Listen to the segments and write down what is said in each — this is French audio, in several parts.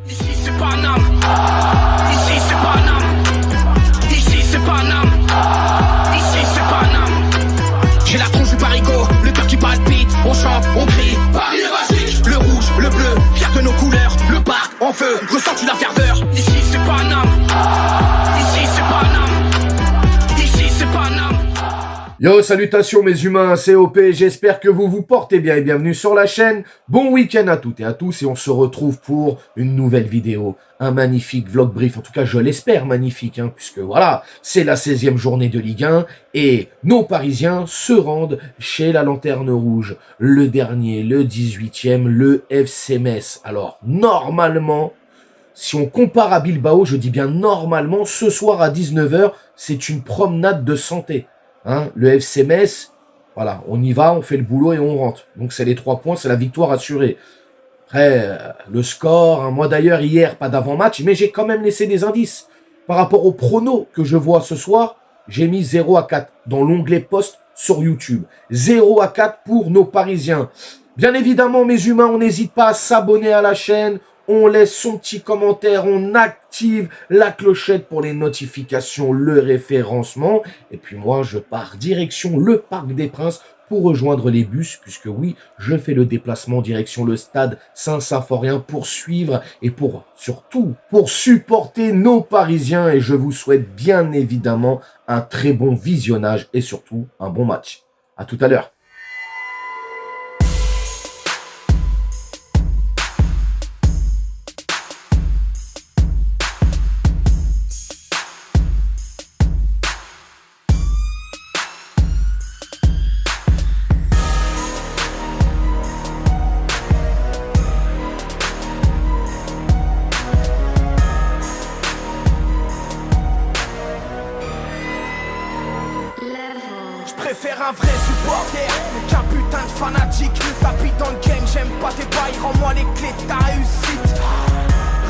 Ici c'est Paname. Ici c'est Paname. Ici c'est Paname. Ici c'est Paname. J'ai la tronche du parigot, le cœur qui palpite. On chante, on crie, Paris est magique. Le rouge, le bleu, fier de nos couleurs. Le parc en feu, ressens-tu la ferveur? Ici c'est Paname. Ici c'est Paname. Ici c'est Paname. Yo, salutations mes humains, c'est OP, j'espère que vous vous portez bien et bienvenue sur la chaîne. Bon week-end à toutes et à tous et on se retrouve pour une nouvelle vidéo. Un magnifique vlog brief, en tout cas je l'espère magnifique, puisque voilà, c'est la 16e journée de Ligue 1 et nos Parisiens se rendent chez la Lanterne Rouge. Le dernier, le 18e, le FC Metz. Alors, normalement, si on compare à Bilbao, je dis bien normalement, ce soir à 19h, c'est une promenade de santé. Le FC Metz, voilà, on y va, on fait le boulot et on rentre. Donc c'est les 3 points, c'est la victoire assurée. Après, le score, moi d'ailleurs hier, pas d'avant-match, mais j'ai quand même laissé des indices. Par rapport au prono que je vois ce soir, j'ai mis 0-4 dans l'onglet post sur YouTube. 0-4 pour nos Parisiens. Bien évidemment, mes humains, on n'hésite pas à s'abonner à la chaîne. On laisse son petit commentaire, on active la clochette pour les notifications, le référencement. Et puis moi, je pars direction le Parc des Princes pour rejoindre les bus, puisque oui, je fais le déplacement direction le stade Saint-Symphorien pour suivre et surtout pour supporter nos Parisiens. Et je vous souhaite bien évidemment un très bon visionnage et surtout un bon match. À tout à l'heure. Préfère un vrai supporter qu'un putain de fanatique. Tapis dans le game, j'aime pas tes bails, rends-moi les clés de ta réussite.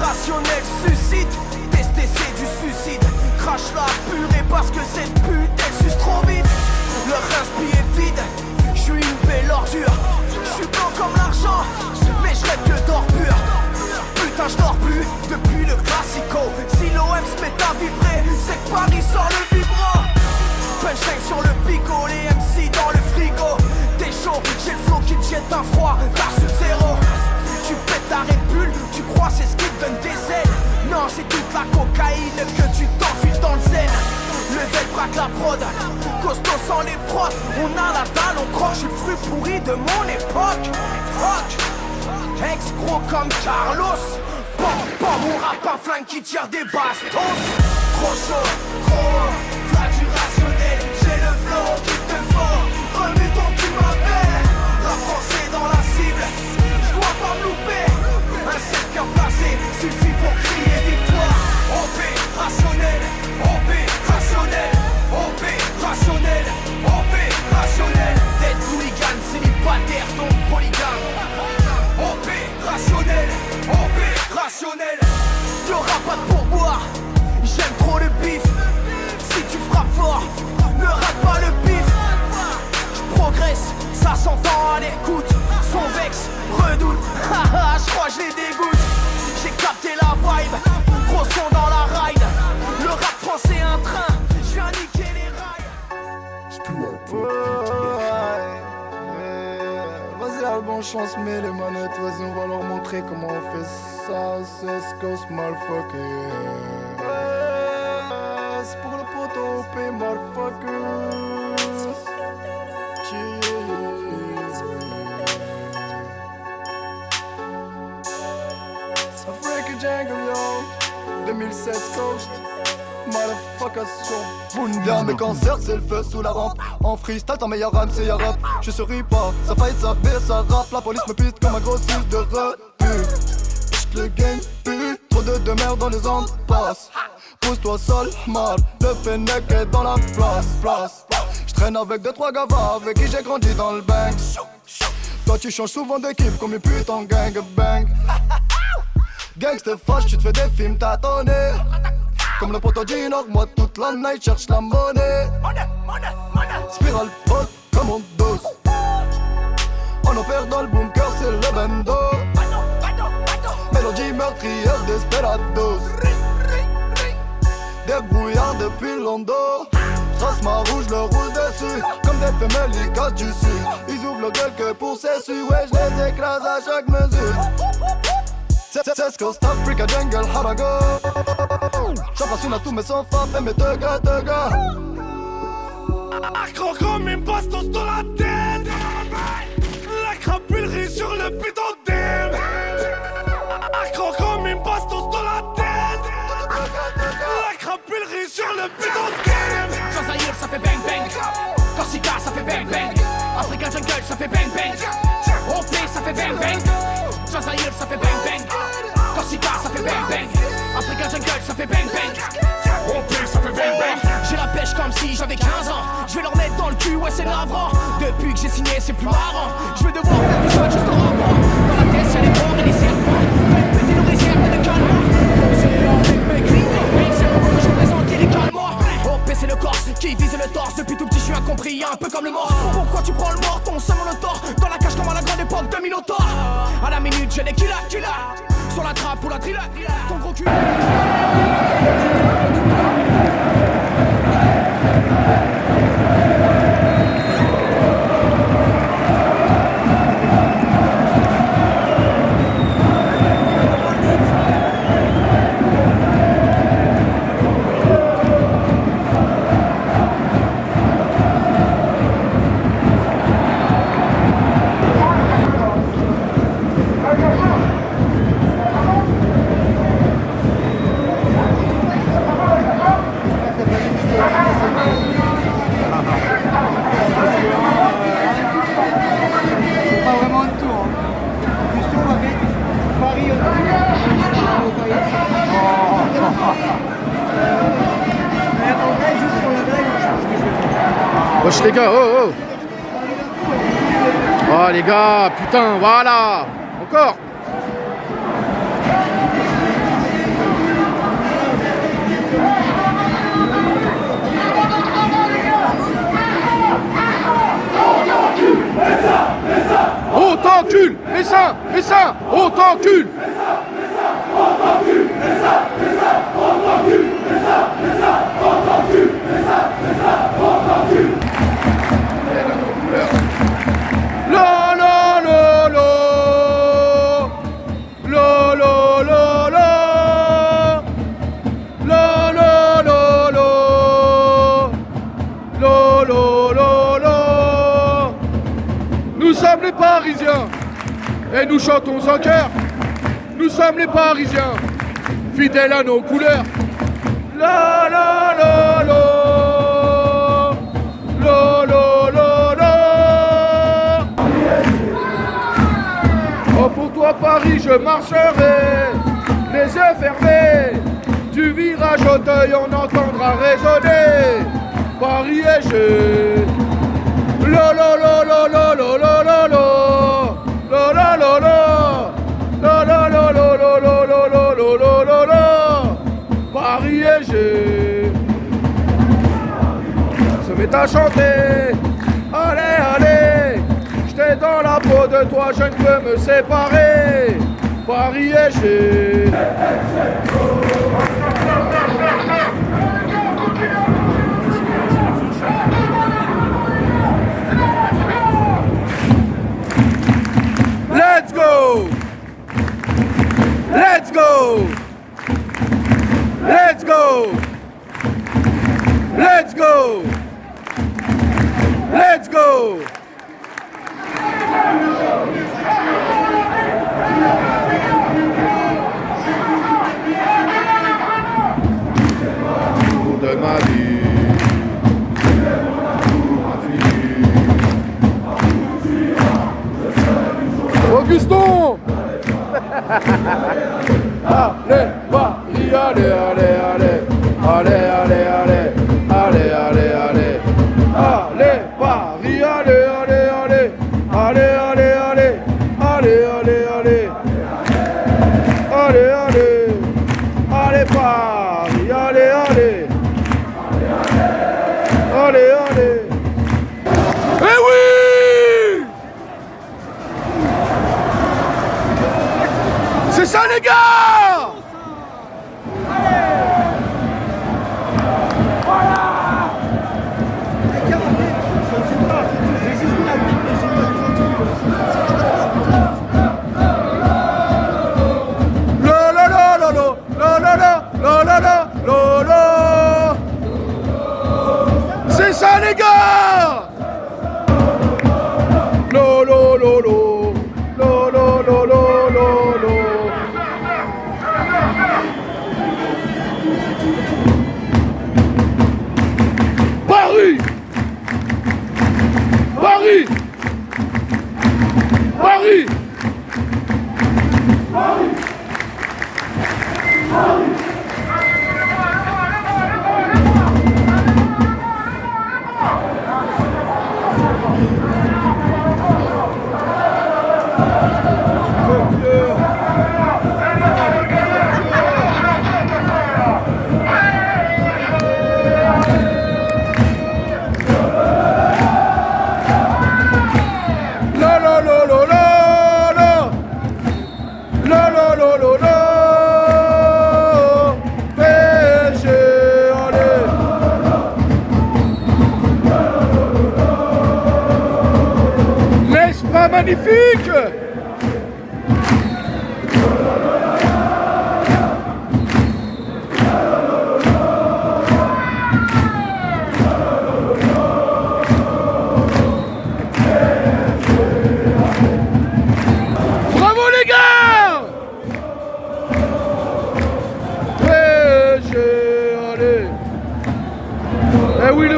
Rationnel suscite, tester c'est du suicide. Crache la purée parce que cette pute elle suce trop vite. Leur inspi est vide, j'suis une belle ordure. J'suis blanc comme l'argent, mais j'rêve que d'or pur. Putain j'dors plus depuis le classico. Si l'OM se met à vibrer, c'est que Paris sort le vibrant. Punchline sur le pico, les MC dans le frigo. T'es chaud, j'ai le flow qui te jette un froid, t'as sous zéro. Tu pètes ta répule, tu crois c'est ce qui te donne des ailes. Non, c'est toute la cocaïne que tu t'enfiles dans le zen. Le vel braque la prod, costaud sans les prods. On a la dalle, on croque, j'suis le fruit pourri de mon époque. Fuck, ex-gros comme Carlos. Bon, mon rap un flingue qui tire des bastos. Trop chaud, trop v'là du rationnel, j'ai le flow qu'il te faut. Remue ton cul ma mère. Rap français dans la cible, j'dois pas me louper. Un 7 bien placé, suffit pour crier victoire. OP, rationnel, OP, rationnel, OP, rationnel, OP, rationnel. Tête hooligan, célibataire, donc polygame. OP, rationnel, OP, rationnel. Y'aura pas de pourboire, j'aime trop le bif. Si tu frappes fort, ne rate pas le bif. J'progresse, ça s'entend à l'écoute. Son vex, redoute, haha, j'crois je les dégoûte. J'ai capté la vibe, gros son dans la ride. Le rap français un train, j'viens niquer les rails. Vas-y la bonne chance, mais les manettes, vas-y on va leur montrer comment on fait ça. C'est ce qu'on se motherfucker. C'est pour le poteau OP, motherfucker. Africa Jungle, yo. 2007 Coast. Motherfucker sur Bunda. Mes cancers, c'est le feu sous la rampe. En freestyle, ton meilleur rap, c'est ya rap. Je souris pas, ça fight, ça baisse, ça rappe. La police me piste comme un gros sus de refus. J'te le gang, pue. Trop de merde dans les impasses. Pousse-toi seul, mal. Le Fennec est dans la place. J'traîne avec 2-3 gavas avec qui j'ai grandi dans le bang. Toi tu changes souvent d'équipe comme une putain gangbang. Gangsta fâche, tu te fais des films tâtonnés. Comme le poteau du Nord, moi toute la night cherche la monnaie. Spirale haute comme on dose. On opère dans le bunker, c'est le bendo. Mélodie meurtrière desperados. Débrouillard depuis Londres. Trace ma rouge, le roule dessus. Comme des femelles, ils cassent du sud. Ils ouvrent le gueule que pour s'essuyer. Ouais, je les écrase à chaque mesure. C'est Coast Africa Jungle Harago. J'en à tous mes sans femme, mes deux gars. Accro comme une bastos dans la tête. La crapulerie sur le putain d'M. Accro comme une bastos dans la tête. La crapulerie sur le putain d'M. Jazaïr ça fait bang bang. Corsica ça fait bang bang. Africa Jungle ça fait bang bang. OP ça fait bang bang. Jazaïr ça fait bang bang. Corsica ça fait bang bang. Africa Jungle ça fait bang bang. OP ça fait bang bang. J'ai la pêche comme si j'avais 15 ans. Je vais leur mettre dans le cul, ouais c'est navrant. Depuis que j'ai signé c'est plus marrant. Je vais devoir faire tout ça juste en rapport. Dans la tête y'a les morts et les serpents. Faites péter nos réserves et de calme. C'est mes cris, c'est pour que je présente lyricalement. OP c'est le corps qui vise le torse. Depuis tout petit je suis incompris, un peu comme le mort. Pourquoi tu prends le mort, ton seul le tort. Dans la cage comme à la grande époque de Minotaur. À la minute j'ai les killers. Sur la trappe ou la thriller. Ton gros cul. Wesh les gars, oh. Oh les gars, putain, voilà. Encore. Oh t'encule, mets ça, oh t'encule. Nous sommes les Parisiens et nous chantons en chœur. Nous sommes les Parisiens, fidèles à nos couleurs. La la la la, la la la la. Oh pour toi Paris je marcherai, les yeux fermés. Du virage Auteuil on entendra résonner. Paris est chez. La la la la la la la la la. La la la la. La la la la la la la la la la la. Paris et j'ai se met à chanter. Allez, allez, j'étais dans la peau de toi, je ne peux me séparer. Paris et j'ai. Let's go! Let's go! Let's go! Let's go! Let's go! De ma vie. Auguston! Allez, Paris, allez, allez, allez, allez, allez, allez, allez, allez, allez, allez, Paris, allez, allez, allez, allez, allez, allez, allez, allez, allez, allez, allez, allez, Paris, allez, allez, allez, allez. Eh oui! C'est ça les gars!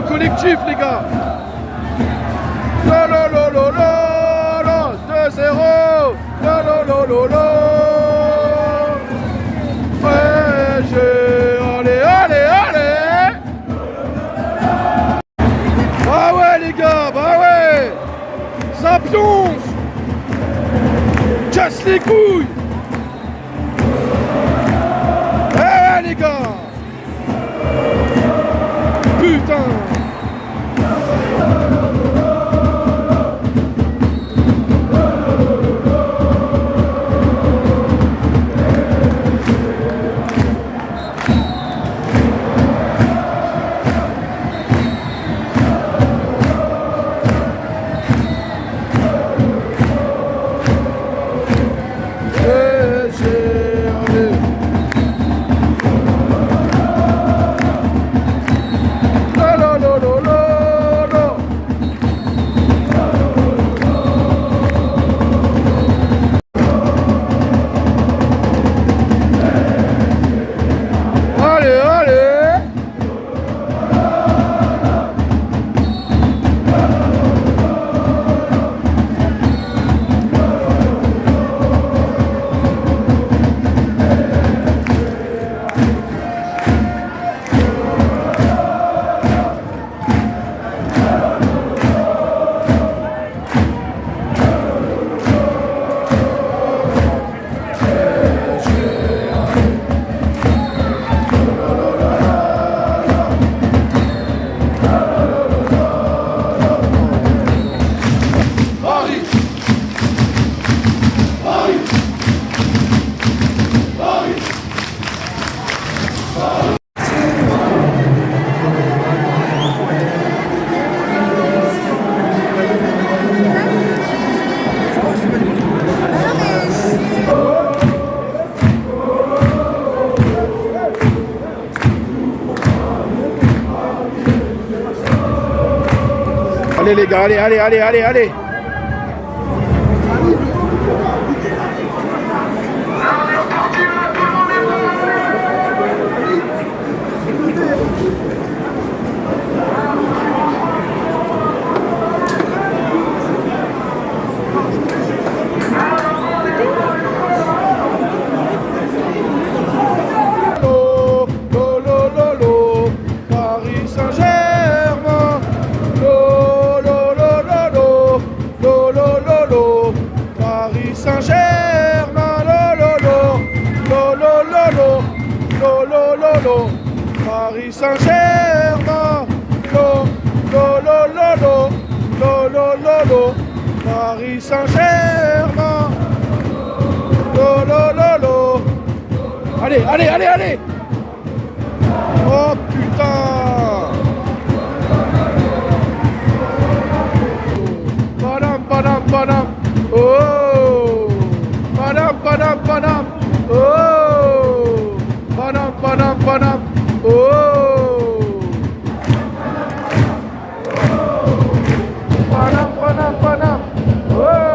collectif, les gars. Lo, lo, lo, lo, lo, 2-0. Lo, lo, lo, lo, lo. Allez, allez, allez. Bah ouais, les gars, bah ouais. Ça pionce. Casse les couilles. Eh ouais, les gars. Putain. Allez les gars, allez, allez, allez, allez, allez. Saint-Germain, Paris Saint-Germain, Paris Saint-Germain, allez, allez, allez, allez. Oh putain. Padam, padam, padam. Oh. Padam, padam, padam. Oh. Padam, padam, padam. Oh. Padam, padam, padam. Oh.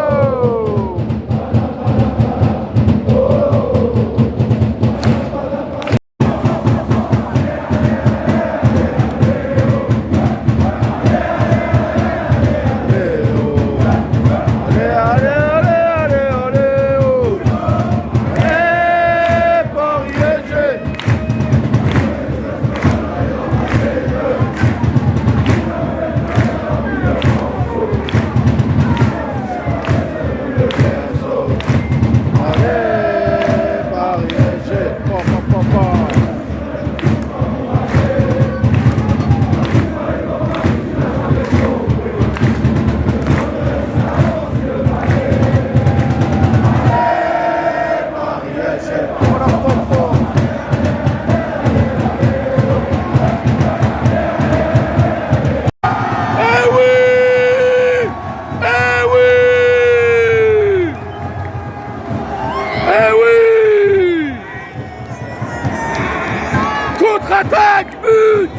Contre-attaque, but!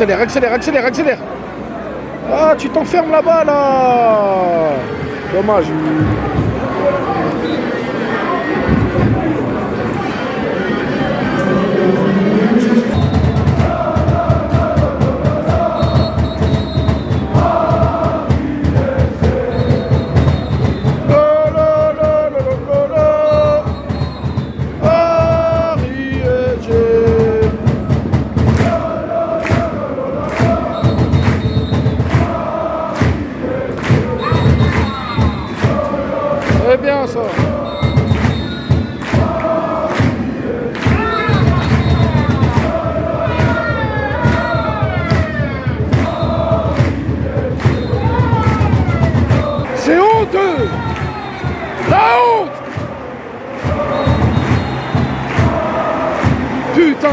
Accélère, accélère, accélère, accélère. Ah, tu t'enfermes là-bas, là. Dommage. C'est bien ça. C'est honteux. La honte. Putain.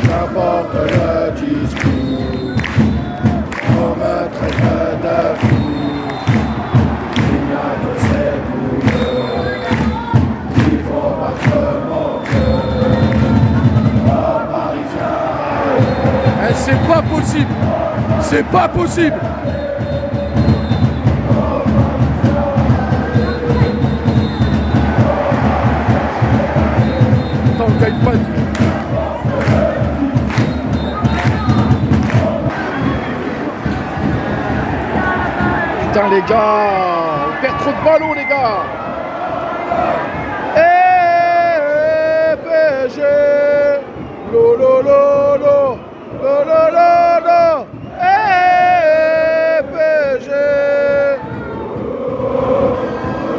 J'apporte le discours. C'est pas possible. C'est pas possible. Attends, on gagne pas. Putain les gars, on perd trop de ballons les gars. PSG, lolo. Oh là là là, PSG.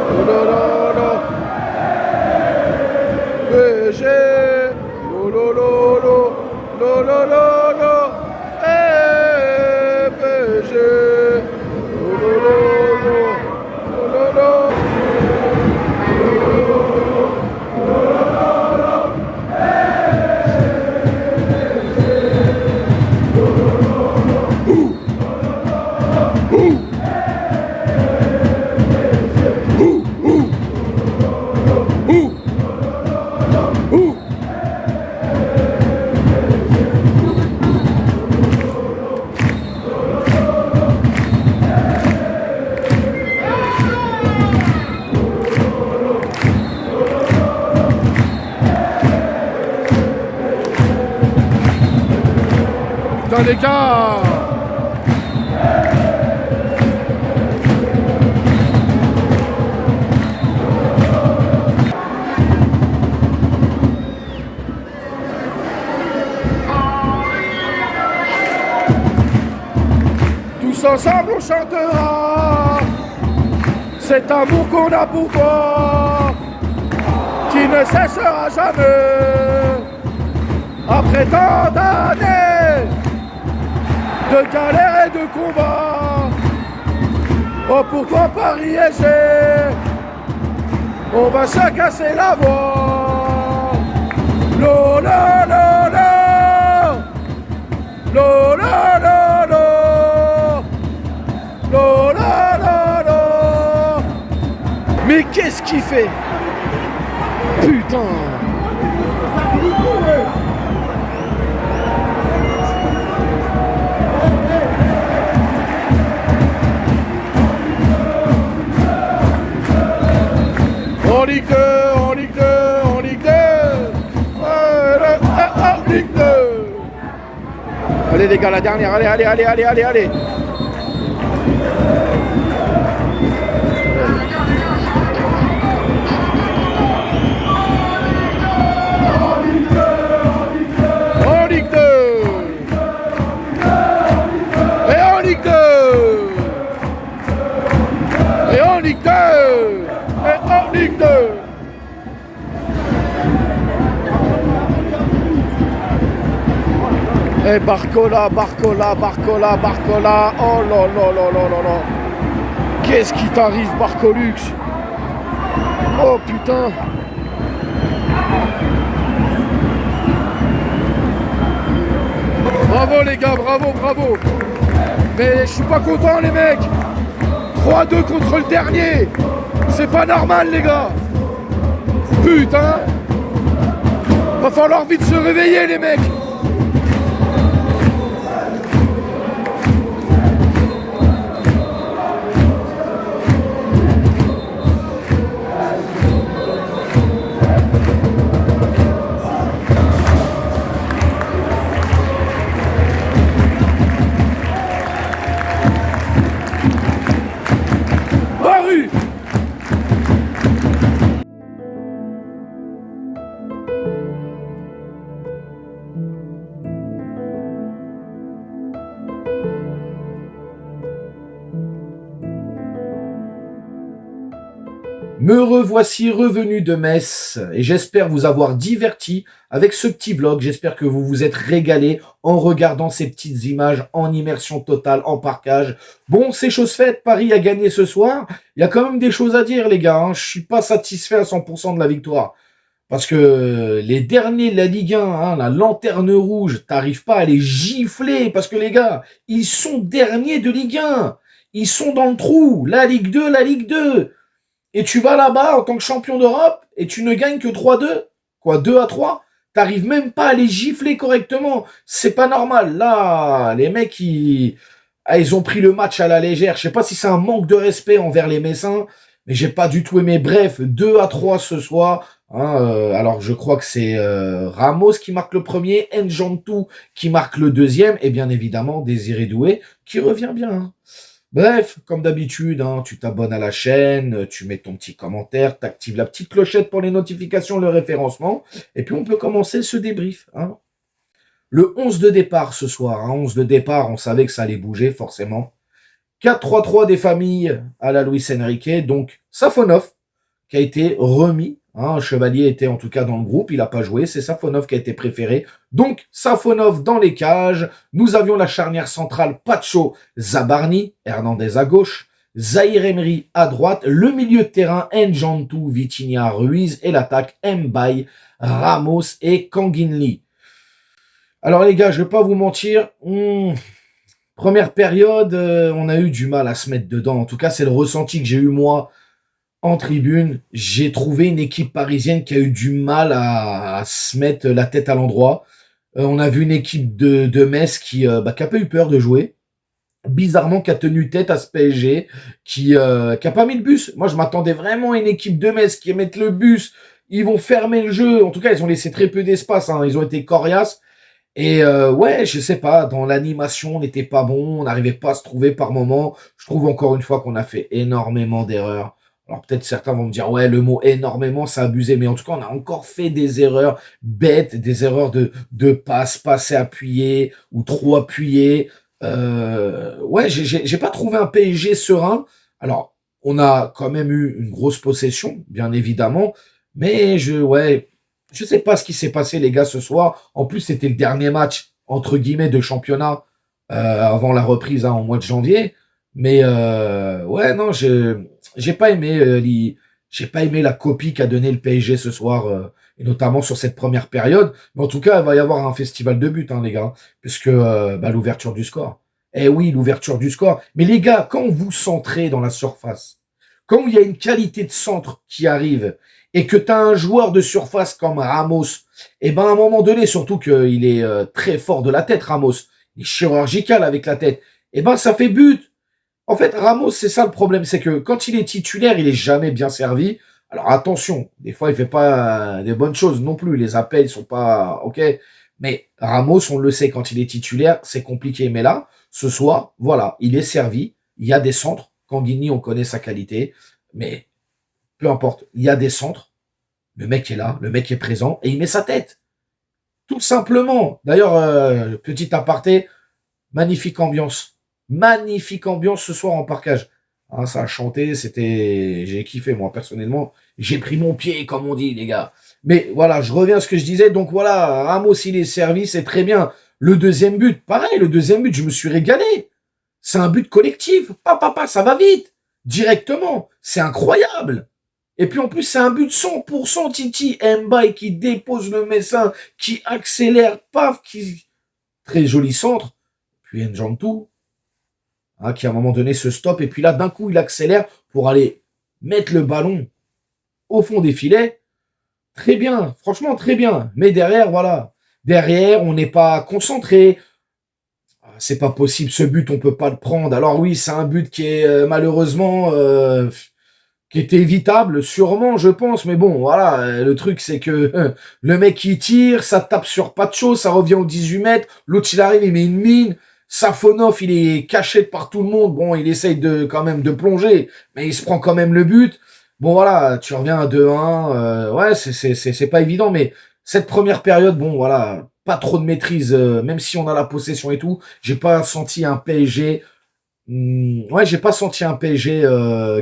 Oh là là là, PSG. Oh là là là, oh là là là, PSG. Oh là là là, oh là là. Putain les gars. Tous ensemble on chantera cet amour qu'on a pour toi, qui ne cessera jamais après tant d'années de galères et de combats. Oh pour toi Paris SG, on va se casser la voix. Lo la la la, lo la la la, lo la la la. Mais qu'est-ce qu'il fait? Putain. En Ligue 2, en Ligue 2, en Ligue 2, en Ligue 2. Allez les gars, la dernière, allez, allez, allez, allez, allez, allez. En Ligue 2. Et en Ligue 2. Et en Ligue 2. Et en Ligue 2. Et Barcola, Barcola, Barcola, Barcola. Oh là là là là là là. Qu'est-ce qui t'arrive, Barcolux? Oh putain. Bravo les gars, bravo, bravo. Mais je suis pas content les mecs. 3-2 contre le dernier. C'est pas normal les gars. Putain! Va falloir vite se réveiller, les mecs! Paru! Me revoici revenu de Metz et j'espère vous avoir diverti avec ce petit vlog. J'espère que vous vous êtes régalé en regardant ces petites images en immersion totale, en parkage. Bon, c'est chose faite, Paris a gagné ce soir. Il y a quand même des choses à dire, les gars. Je suis pas satisfait à 100% de la victoire. Parce que les derniers de la Ligue 1, la lanterne rouge, t'arrives pas à les gifler. Parce que les gars, ils sont derniers de Ligue 1. Ils sont dans le trou. La Ligue 2, la Ligue 2. Et tu vas là-bas en tant que champion d'Europe et tu ne gagnes que 3-2. Quoi, 2-3? T'arrives même pas à les gifler correctement. C'est pas normal. Là, les mecs, ils ont pris le match à la légère. Je sais pas si c'est un manque de respect envers les Messins, mais j'ai pas du tout aimé. Bref, 2-3 ce soir. Alors, je crois que c'est Ramos qui marque le premier, N'Jantou qui marque le deuxième, et bien évidemment, Désiré Doué qui revient bien. Bref, comme d'habitude, tu t'abonnes à la chaîne, tu mets ton petit commentaire, t'actives la petite clochette pour les notifications, le référencement, et puis on peut commencer ce débrief. Le 11 de départ ce soir, 11 de départ, on savait que ça allait bouger forcément. 4-3-3 des familles à la Luis Enrique, donc Safonov qui a été remis. Chevalier était en tout cas dans le groupe, il n'a pas joué, c'est Safonov qui a été préféré. Donc Safonov dans les cages, nous avions la charnière centrale Pacho, Zabarni, Hernandez à gauche, Zahir Emery à droite, le milieu de terrain N'Jantou, Vitinha, Ruiz et l'attaque Mbaye, Ramos et Kanginli. Alors les gars, je vais pas vous mentir, première période, on a eu du mal à se mettre dedans. En tout cas, c'est le ressenti que j'ai eu moi en tribune. J'ai trouvé une équipe parisienne qui a eu du mal à se mettre la tête à l'endroit. On a vu une équipe de Metz qui a pas eu peur de jouer. Bizarrement, qui a tenu tête à ce PSG, qui a pas mis le bus. Moi, je m'attendais vraiment à une équipe de Metz qui mettent le bus. Ils vont fermer le jeu. En tout cas, ils ont laissé très peu d'espace. Ils ont été coriaces. Et ouais, je sais pas, dans l'animation, on n'était pas bon. On n'arrivait pas à se trouver par moment. Je trouve encore une fois qu'on a fait énormément d'erreurs. Alors peut-être certains vont me dire, ouais, le mot énormément, c'est abusé. Mais en tout cas, on a encore fait des erreurs bêtes, des erreurs de passer appuyé ou trop appuyé. Ouais, j'ai pas trouvé un PSG serein. Alors, on a quand même eu une grosse possession, bien évidemment. Mais je sais pas ce qui s'est passé, les gars, ce soir. En plus, c'était le dernier match, entre guillemets, de championnat avant la reprise en mois de janvier. Mais ouais, non, j'ai pas aimé la copie qu'a donné le PSG ce soir, et notamment sur cette première période. Mais en tout cas, il va y avoir un festival de buts, les gars, puisque l'ouverture du score. Eh oui, l'ouverture du score. Mais les gars, quand vous centrez dans la surface, quand il y a une qualité de centre qui arrive, et que tu as un joueur de surface comme Ramos, et à un moment donné, surtout qu'il est très fort de la tête, Ramos, il est chirurgical avec la tête, ça fait but. En fait, Ramos, c'est ça le problème, c'est que quand il est titulaire, il est jamais bien servi. Alors attention, des fois, il fait pas des bonnes choses non plus. Les appels sont pas OK. Mais Ramos, on le sait, quand il est titulaire, c'est compliqué. Mais là, ce soir, voilà, il est servi. Il y a des centres. Kanguini, on connaît sa qualité. Mais peu importe, il y a des centres. Le mec est là, le mec est présent et il met sa tête. Tout simplement. D'ailleurs, petit aparté, magnifique ambiance. Magnifique ambiance ce soir en parkage. Ça a chanté, j'ai kiffé moi personnellement. J'ai pris mon pied comme on dit les gars. Mais voilà, je reviens à ce que je disais. Donc voilà, Ramos il est servi, c'est très bien. Le deuxième but, pareil, je me suis régalé. C'est un but collectif. Papa, ça va vite. Directement. C'est incroyable. Et puis en plus, c'est un but 100% Titi Mbaye qui dépose le Messin, qui accélère, paf, très joli centre. Puis N'Jantou, qui à un moment donné se stoppe, et puis là, d'un coup, il accélère pour aller mettre le ballon au fond des filets. très bien, franchement très bien. Mais derrière, voilà, derrière, on n'est pas concentré. C'est pas possible, ce but, on peut pas le prendre. Alors oui, c'est un but qui est malheureusement qui était évitable, sûrement, je pense. Mais bon, voilà, le truc, c'est que le mec, il tire, ça tape sur pas de chose, ça revient aux 18 mètres. L'autre, il arrive, il met une mine. Safonov, il est caché par tout le monde. Bon, il essaye quand même de plonger, mais il se prend quand même le but. Bon, voilà, tu reviens à 2-1. Ouais, c'est pas évident, mais cette première période, bon, voilà, pas trop de maîtrise, même si on a la possession et tout. J'ai pas senti un PSG. Ouais, j'ai pas senti un PSG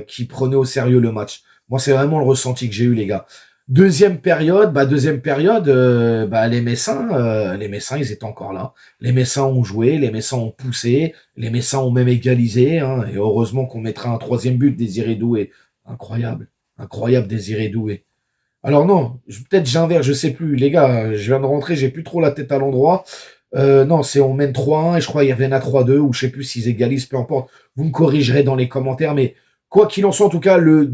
qui prenait au sérieux le match. Moi, c'est vraiment le ressenti que j'ai eu, les gars. Deuxième période, les Messins, ils étaient encore là. Les Messins ont joué, les Messins ont poussé, les Messins ont même égalisé, hein, et heureusement qu'on mettra un troisième but, Désiré Doué. Incroyable, incroyable Désiré Doué. Alors non, peut-être j'inverse, je sais plus, les gars, je viens de rentrer, j'ai plus trop la tête à l'endroit. Non, on mène 3-1 et je crois qu'ils reviennent à 3-2 ou je sais plus s'ils égalisent, peu importe. Vous me corrigerez dans les commentaires, mais quoi qu'il en soit, en tout cas, le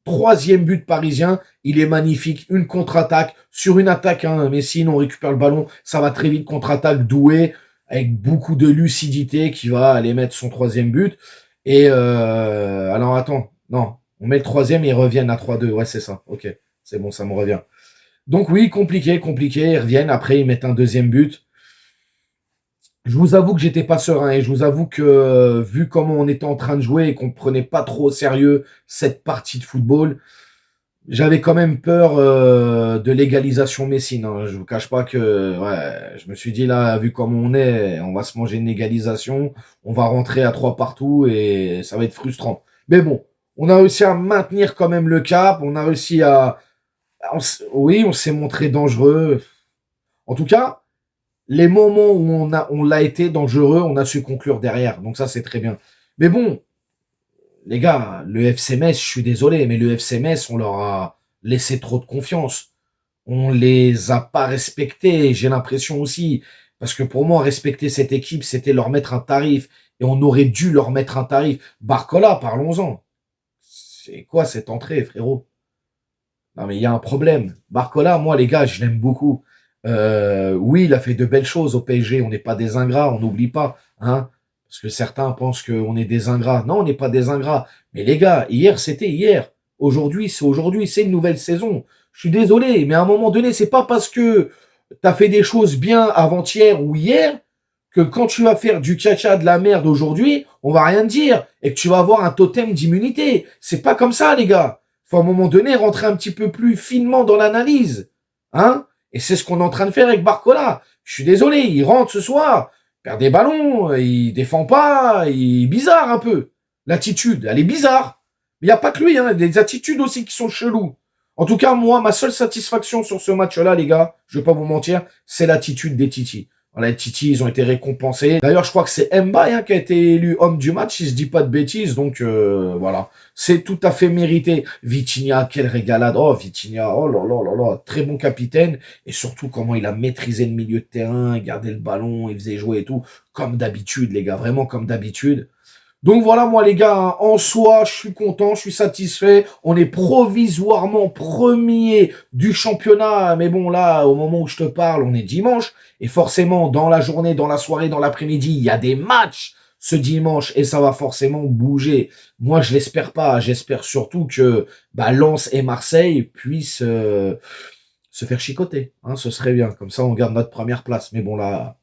troisième but parisien, il est magnifique. Une contre-attaque sur une attaque, hein, Messi, on récupère le ballon, ça va très vite, contre-attaque Doué avec beaucoup de lucidité qui va aller mettre son troisième but. Et alors attends, non, on met le troisième et ils reviennent à 3-2. Ouais, c'est ça. Ok, c'est bon, ça me revient. Donc oui, compliqué. Ils reviennent. Après, ils mettent un deuxième but. Je vous avoue que j'étais pas serein et je vous avoue que vu comment on était en train de jouer et qu'on prenait pas trop au sérieux cette partie de football, j'avais quand même peur de l'égalisation Messine. Hein. Je vous cache pas que je me suis dit là, vu comme on est, on va se manger une égalisation, on va rentrer à 3 partout et ça va être frustrant. Mais bon, on a réussi à maintenir quand même le cap, on a réussi on s'est montré dangereux. En tout cas, les moments où on l'a été dangereux, on a su conclure derrière. Donc ça, c'est très bien. Mais bon, les gars, le FC Metz, je suis désolé, mais le FC Metz, on leur a laissé trop de confiance. On les a pas respectés, j'ai l'impression aussi. Parce que pour moi, respecter cette équipe, c'était leur mettre un tarif. Et on aurait dû leur mettre un tarif. Barcola, parlons-en. C'est quoi cette entrée, frérot? Non, mais il y a un problème. Barcola, moi, les gars, je l'aime beaucoup. Oui, il a fait de belles choses au PSG. On n'est pas des ingrats, on n'oublie pas, hein. Parce que certains pensent qu'on est des ingrats. Non, on n'est pas des ingrats. Mais les gars, hier, c'était hier. Aujourd'hui, c'est une nouvelle saison. Je suis désolé, mais à un moment donné, c'est pas parce que t'as fait des choses bien avant-hier ou hier que quand tu vas faire du caca de la merde aujourd'hui, on va rien te dire et que tu vas avoir un totem d'immunité. C'est pas comme ça, les gars. Faut à un moment donné rentrer un petit peu plus finement dans l'analyse, hein. Et c'est ce qu'on est en train de faire avec Barcola. Je suis désolé, il rentre ce soir, perd des ballons, il défend pas, il est bizarre un peu. L'attitude, elle est bizarre. Mais il n'y a pas que lui, hein, il y a des attitudes aussi qui sont cheloues. En tout cas, moi, ma seule satisfaction sur ce match-là, les gars, je vais pas vous mentir, c'est l'attitude des Titi. Les Titi, ils ont été récompensés. D'ailleurs, je crois que c'est Mbaye qui a été élu homme du match, si je dis pas de bêtises. Donc, voilà. C'est tout à fait mérité. Vitinha, quelle régalade. Oh, Vitinha, oh là là là là. Très bon capitaine. Et surtout, comment il a maîtrisé le milieu de terrain, gardé le ballon, il faisait jouer et tout. Comme d'habitude, les gars. Vraiment comme d'habitude. Donc voilà, moi les gars, en soi, je suis content, je suis satisfait. On est provisoirement premier du championnat. Mais bon, là, au moment où je te parle, on est dimanche. Et forcément, dans la journée, dans la soirée, dans l'après-midi, il y a des matchs ce dimanche. Et ça va forcément bouger. Moi, je l'espère pas. J'espère surtout que Lens et Marseille puissent se faire chicoter. Hein, ce serait bien. Comme ça, on garde notre première place. Mais bon, là,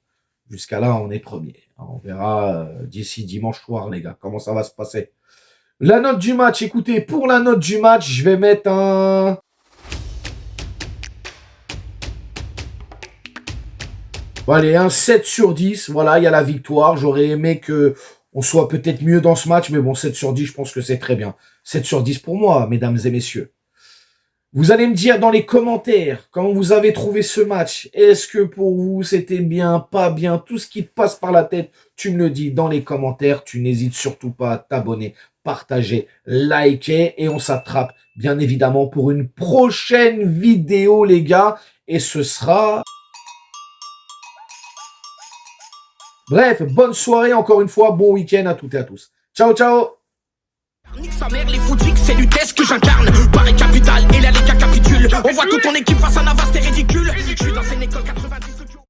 jusqu'à là, on est premier. On verra d'ici dimanche soir, les gars, comment ça va se passer. La note du match, écoutez, pour la note du match, je vais mettre un... Bon, allez, un 7 sur 10. Voilà, il y a la victoire. J'aurais aimé que on soit peut-être mieux dans ce match, mais bon, 7 sur 10, je pense que c'est très bien. 7 sur 10 pour moi, mesdames et messieurs. Vous allez me dire dans les commentaires comment vous avez trouvé ce match. Est-ce que pour vous c'était bien, pas bien, tout ce qui te passe par la tête, tu me le dis dans les commentaires. Tu n'hésites surtout pas à t'abonner, partager, liker et on s'attrape bien évidemment pour une prochaine vidéo les gars. Et ce sera... Bref, bonne soirée encore une fois, bon week-end à toutes et à tous. Ciao, ciao. Nique sa mère, les foutiques, c'est l'UTES que j'incarne. Paris Capital,